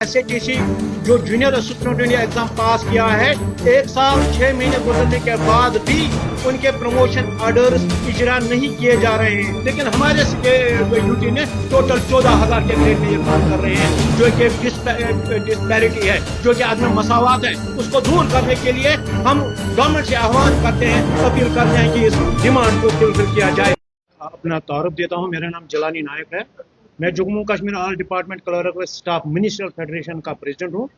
SATC जो junior assistant exam पास किया है, 1 साल 6 महीने गुजरने के बाद भी उनके प्रमोशन ऑर्डर्स इजरा नहीं किए जा रहे हैं। लेकिन हमारे यूटी ने टोटल 14,000 के ग्रेड में ये काम कर रहे हैं, जो कि डिस्पैरिटी है, जो कि आदमी मसावत है, उसको दूर करने के लिए हम गवर्नमेंट से आह्वान करते हैं, अपील करते हैं कि इस डिमांड को फुलफिल किया जाए। अपना तारुफ देता हूँ, मेरा नाम जलानी नायक है। मैं Jammu Kashmir all department clerk staff ministerial federation का प्रेसिडेंट हूँ।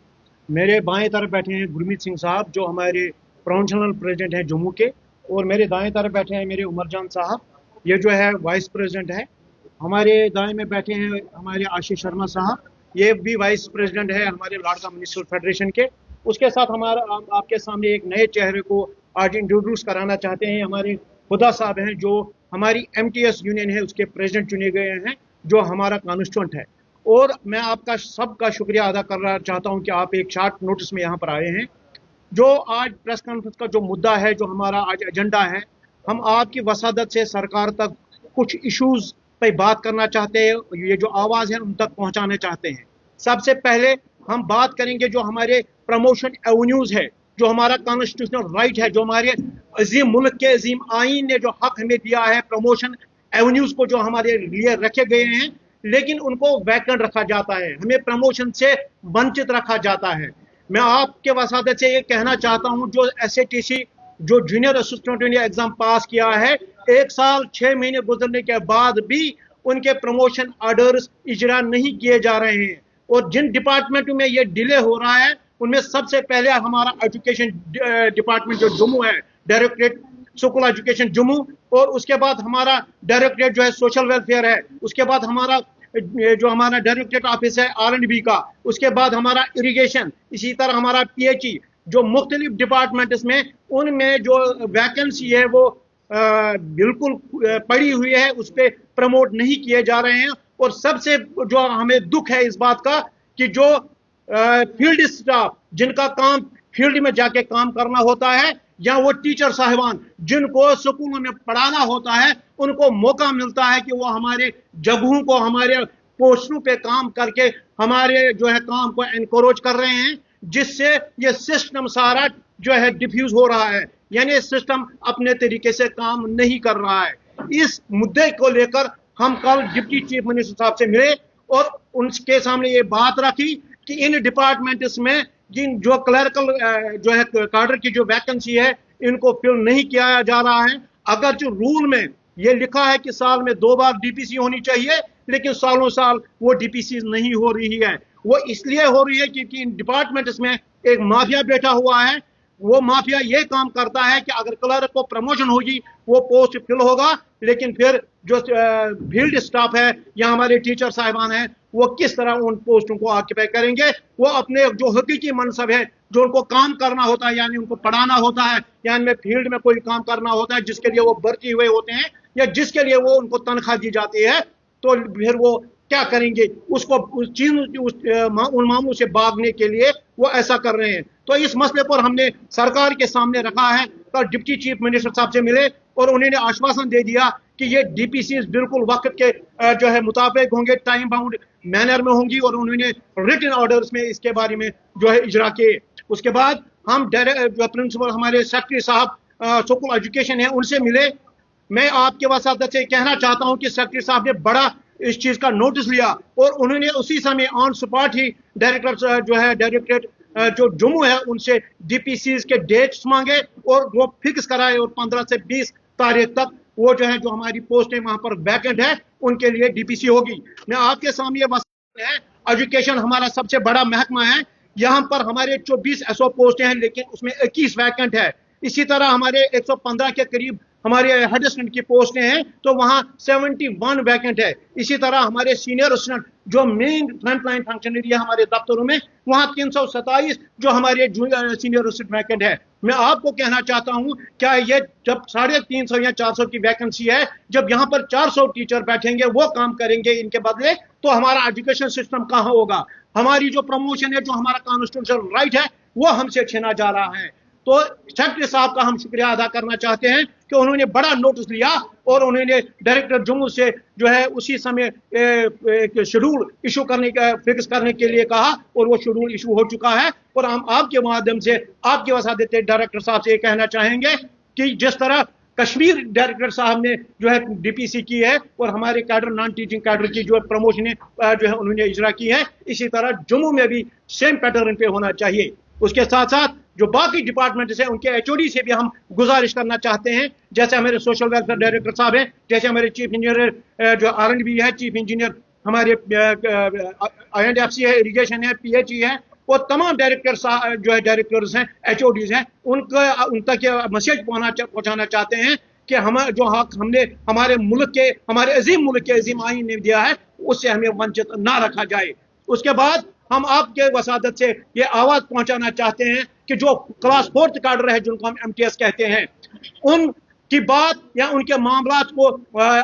मेरे बाएं तरफ बैठे हैं गुरमीत सिंह साहब, जो हमारे प्रोविंशियल प्रेसिडेंट हैं जम्मू के, और मेरे दाएं तरफ बैठे हैं मेरे उमर जान साहब, ये जो है वाइस प्रेसिडेंट है। हमारे दाएं में बैठे हैं हमारे आशीष शर्मा साहब, ये भी वाइस प्रेसिडेंट है हमारे लाड़का मिनिस्ट्रियल फेडरेशन के। उसके साथ हमारा आपके सामने एक नए चेहरे को आज इंट्रोड्यूस कराना चाहते हैं। हमारे खुदा साहब हैं, जो हमारी MTS यूनियन है उसके प्रेसिडेंट चुने गए हैं, जो हमारा कॉन्स्टिट्यूएंट है। और मैं आपका सबका शुक्रिया अदा करना चाहता हूं कि आप एक शॉर्ट नोटिस में यहाँ पर आए हैं। जो आज प्रेस कॉन्फ्रेंस का जो मुद्दा है, जो हमारा आज एजेंडा है, हम आपकी वसादत से सरकार तक कुछ इश्यूज पे बात करना चाहते हैं, ये जो आवाज़ है उन तक पहुँचाना चाहते हैं। सबसे पहले हम बात करेंगे जो हमारे प्रमोशन एवेन्यूज है, जो हमारा कॉन्स्टिट्यूशनल राइट है, जो हमारे अजीम मुल्क के अजीम आइन ने जो हक हमें दिया है, प्रमोशन एवेन्यूज को जो हमारे लिए रखे गए हैं, लेकिन उनको वैकेंट रखा जाता है, हमें प्रमोशन से वंचित रखा जाता है। मैं आपके वसादत से ये कहना चाहता हूं, जो SATC जो जूनियर असिस्टेंट एग्जाम पास किया है, 1 साल 6 महीने गुजरने के बाद भी उनके प्रमोशन ऑर्डर्स इजरा नहीं किए जा रहे हैं। और जिन डिपार्टमेंट में ये डिले हो रहा है, उनमें सबसे पहले हमारा एजुकेशन डिपार्टमेंट जो जम्मू है, डायरेक्टरेट स्कूल एजुकेशन जम्मू, और उसके बाद हमारा डायरेक्टरेट जो है सोशल वेलफेयर है, उसके बाद हमारा जो हमारा डायरेक्टरेट ऑफिस है R&B का, उसके बाद हमारा इरिगेशन, इसी तरह हमारा PHE, जो मुख्तलिफ डिपार्टमेंट में उनमें जो वैकेंसी है वो बिल्कुल पड़ी हुई है, उस पर प्रमोट नहीं किए जा रहे हैं। और सबसे जो हमें दुख है इस बात का कि जो फील्ड स्टाफ जिनका काम फील्ड में जाके काम करना होता है, या वो टीचर साहिबान जिनको स्कूलों में पढ़ाना होता है, उनको मौका मिलता है कि वो हमारे जगहों को, हमारे पोस्टों पे काम करके हमारे जो है काम को एनकरेज कर रहे हैं, जिससे ये सिस्टम सारा जो है डिफ्यूज हो रहा है, यानी सिस्टम अपने तरीके से काम नहीं कर रहा है। इस मुद्दे को लेकर हम कल डिप्टी चीफ मिनिस्टर साहब से मिले और उनके सामने ये बात रखी कि इन डिपार्टमेंट्स में जिन जो क्लर्कल जो है कार्डर की जो वैकेंसी है, इनको फिल नहीं किया जा रहा है। अगर जो रूल में ये लिखा है कि साल में 2 बार DPC होनी चाहिए, लेकिन सालों साल वो DPC नहीं हो रही है। वो इसलिए हो रही है क्योंकि इन डिपार्टमेंट्स में एक माफिया बैठा हुआ है। वो माफिया ये काम करता है कि अगर क्लर्क को प्रमोशन होगी, वो पोस्ट फिल होगा, लेकिन फिर जो फील्ड स्टाफ है या हमारे टीचर साहिबान हैं, वो किस तरह उन पोस्टों को ऑक्यूपाई करेंगे। वो अपने जो हकीकी मनसब है, जो उनको काम करना होता है, यानी उनको पढ़ाना होता है, या इनमें फील्ड में कोई काम करना होता है जिसके लिए वो भर्ती हुए होते हैं, या जिसके लिए वो उनको तनख्वाह दी जाती है, तो फिर वो क्या करेंगे, उसको उन मामलों से भागने के लिए वो ऐसा कर रहे हैं। तो इस मसले पर हमने सरकार के सामने रखा है। कल डिप्टी चीफ मिनिस्टर साहब से मिले और उन्होंने आश्वासन दे दिया कि ये DPCs बिल्कुल वक्त के जो है मुताबिक होंगे, टाइम बाउंड मैनर में होंगी, और उन्होंने रिटन ऑर्डर्स में इसके बारे में जो है इजरा किए। उसके बाद हम जो प्रिंसिपल हमारे सेक्रेटरी साहब स्कूल एजुकेशन है, उनसे मिले। मैं आपके वसादत से कहना चाहता हूं कि सेक्रेटरी साहब ने बड़ा इस चीज का नोटिस लिया और उन्होंने उसी समय ऑन स्पॉट ही डायरेक्टर जो है डायरेक्टरेट जो जम्मू है उनसे DPCs के डेट्स मांगे और वो फिक्स कराए, और 15 से 20 तारीख तक वो जो है जो हमारी पोस्टें वहां पर वैकेंट है, उनके लिए DPC होगी। मैं आपके सामने है, एजुकेशन हमारा सबसे बड़ा महकमा है। यहाँ पर हमारे 24 SO पोस्टें हैं, लेकिन उसमें 21 वैकेंट है। इसी तरह हमारे 115 के करीब हमारे हेड असिस्टेंट की पोस्टें हैं, तो वहाँ 71 वैकेंट है। इसी तरह हमारे सीनियर असिस्टेंट जो मेन फ्रंट लाइन फंक्शनरी है हमारे दफ्तरों में, वहाँ 327 जो हमारे सीनियर असिस्टेंट वैकेंट है। मैं आपको कहना चाहता हूँ, क्या ये जब 350 या 400 की वैकेंसी है, जब यहाँ पर 400 टीचर बैठेंगे, वो काम करेंगे इनके बदले, तो हमारा एजुकेशन सिस्टम कहाँ होगा। हमारी जो प्रमोशन है, जो हमारा कॉन्स्टिट्यूशनल राइट है, वो हमसे छीना जा रहा है। तो सेक्रेटरी साहब का हम शुक्रिया अदा करना चाहते हैं कि उन्होंने बड़ा नोटिस लिया और उन्होंने डायरेक्टर जम्मू से जो है उसी समय एक शेड्यूल इशू करने का फिक्स करने के लिए कहा और वो शेड्यूल इशू हो चुका है। और हम आपके माध्यम से आपके वसादत डायरेक्टर साहब से ये कहना चाहेंगे कि जिस तरह कश्मीर डायरेक्टर साहब ने जो है डीपीसी की है और हमारे कैडर नॉन टीचिंग कैडर की जो प्रमोशन जो है उन्होंने इजरा की है, इसी तरह जम्मू में भी सेम पैटर्न पे होना चाहिए। उसके साथ साथ जो बाकी डिपार्टमेंट्स हैं उनके एचओडी से भी हम गुजारिश करना चाहते हैं, जैसे हमारे सोशल वेलफेयर डायरेक्टर साहब हैं, जैसे हमारे चीफ इंजीनियर जो R&B है, चीफ इंजीनियर हमारे INDFC है, इरिगेशन है, PHE है, वो तमाम डायरेक्टर जो है डायरेक्टर्स हैं, एचओडीज हैं, उन तक मैसेज पहुंचाना चाहते हैं कि हम जो हक हमने हमारे मुल्क के हमारे अजीम मुल्क के अजीम आईन ने दिया है उससे हमें वंचित ना रखा जाए। उसके बाद हम आपके वसादत से ये आवाज पहुंचाना चाहते हैं कि जो क्लास 4th कैडर है जिनको हम MTS कहते हैं, उनकी बात या उनके मामलात को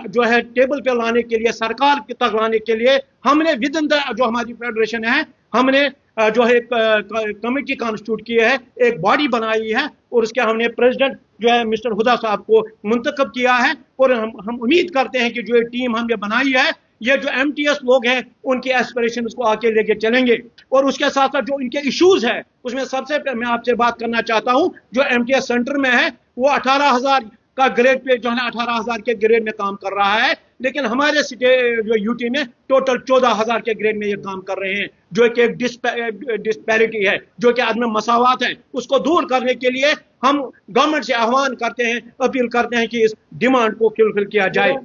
जो है टेबल पे लाने के लिए, सरकार तक लाने के लिए हमने विद इन द जो हमारी फेडरेशन है, हमने जो है कमेटी कॉन्स्टिट्यूट की है, एक बॉडी बनाई है और उसके हमने प्रेसिडेंट जो है मिस्टर हुदा साहब को मुंतखब किया है। और हम उम्मीद करते हैं कि जो ये टीम हमने बनाई है, ये जो MTS लोग हैं उनके एस्पिरेशंस को आके लेके चलेंगे। और उसके साथ साथ जो इनके इश्यूज है उसमें सबसे पहले मैं आपसे बात करना चाहता हूं, जो MTS सेंटर में है वो 18,000 का ग्रेड पे जो है 18,000 के ग्रेड में काम कर रहा है, लेकिन हमारे जो यूटी में टोटल 14,000 के ग्रेड में ये काम कर रहे हैं, जो कि एक डिस्पैरिटी है, जो कि आदमी मसावात है, उसको दूर करने के लिए हम गवर्नमेंट से आह्वान करते हैं, अपील करते हैं कि इस डिमांड को फुलफिल किया जाए।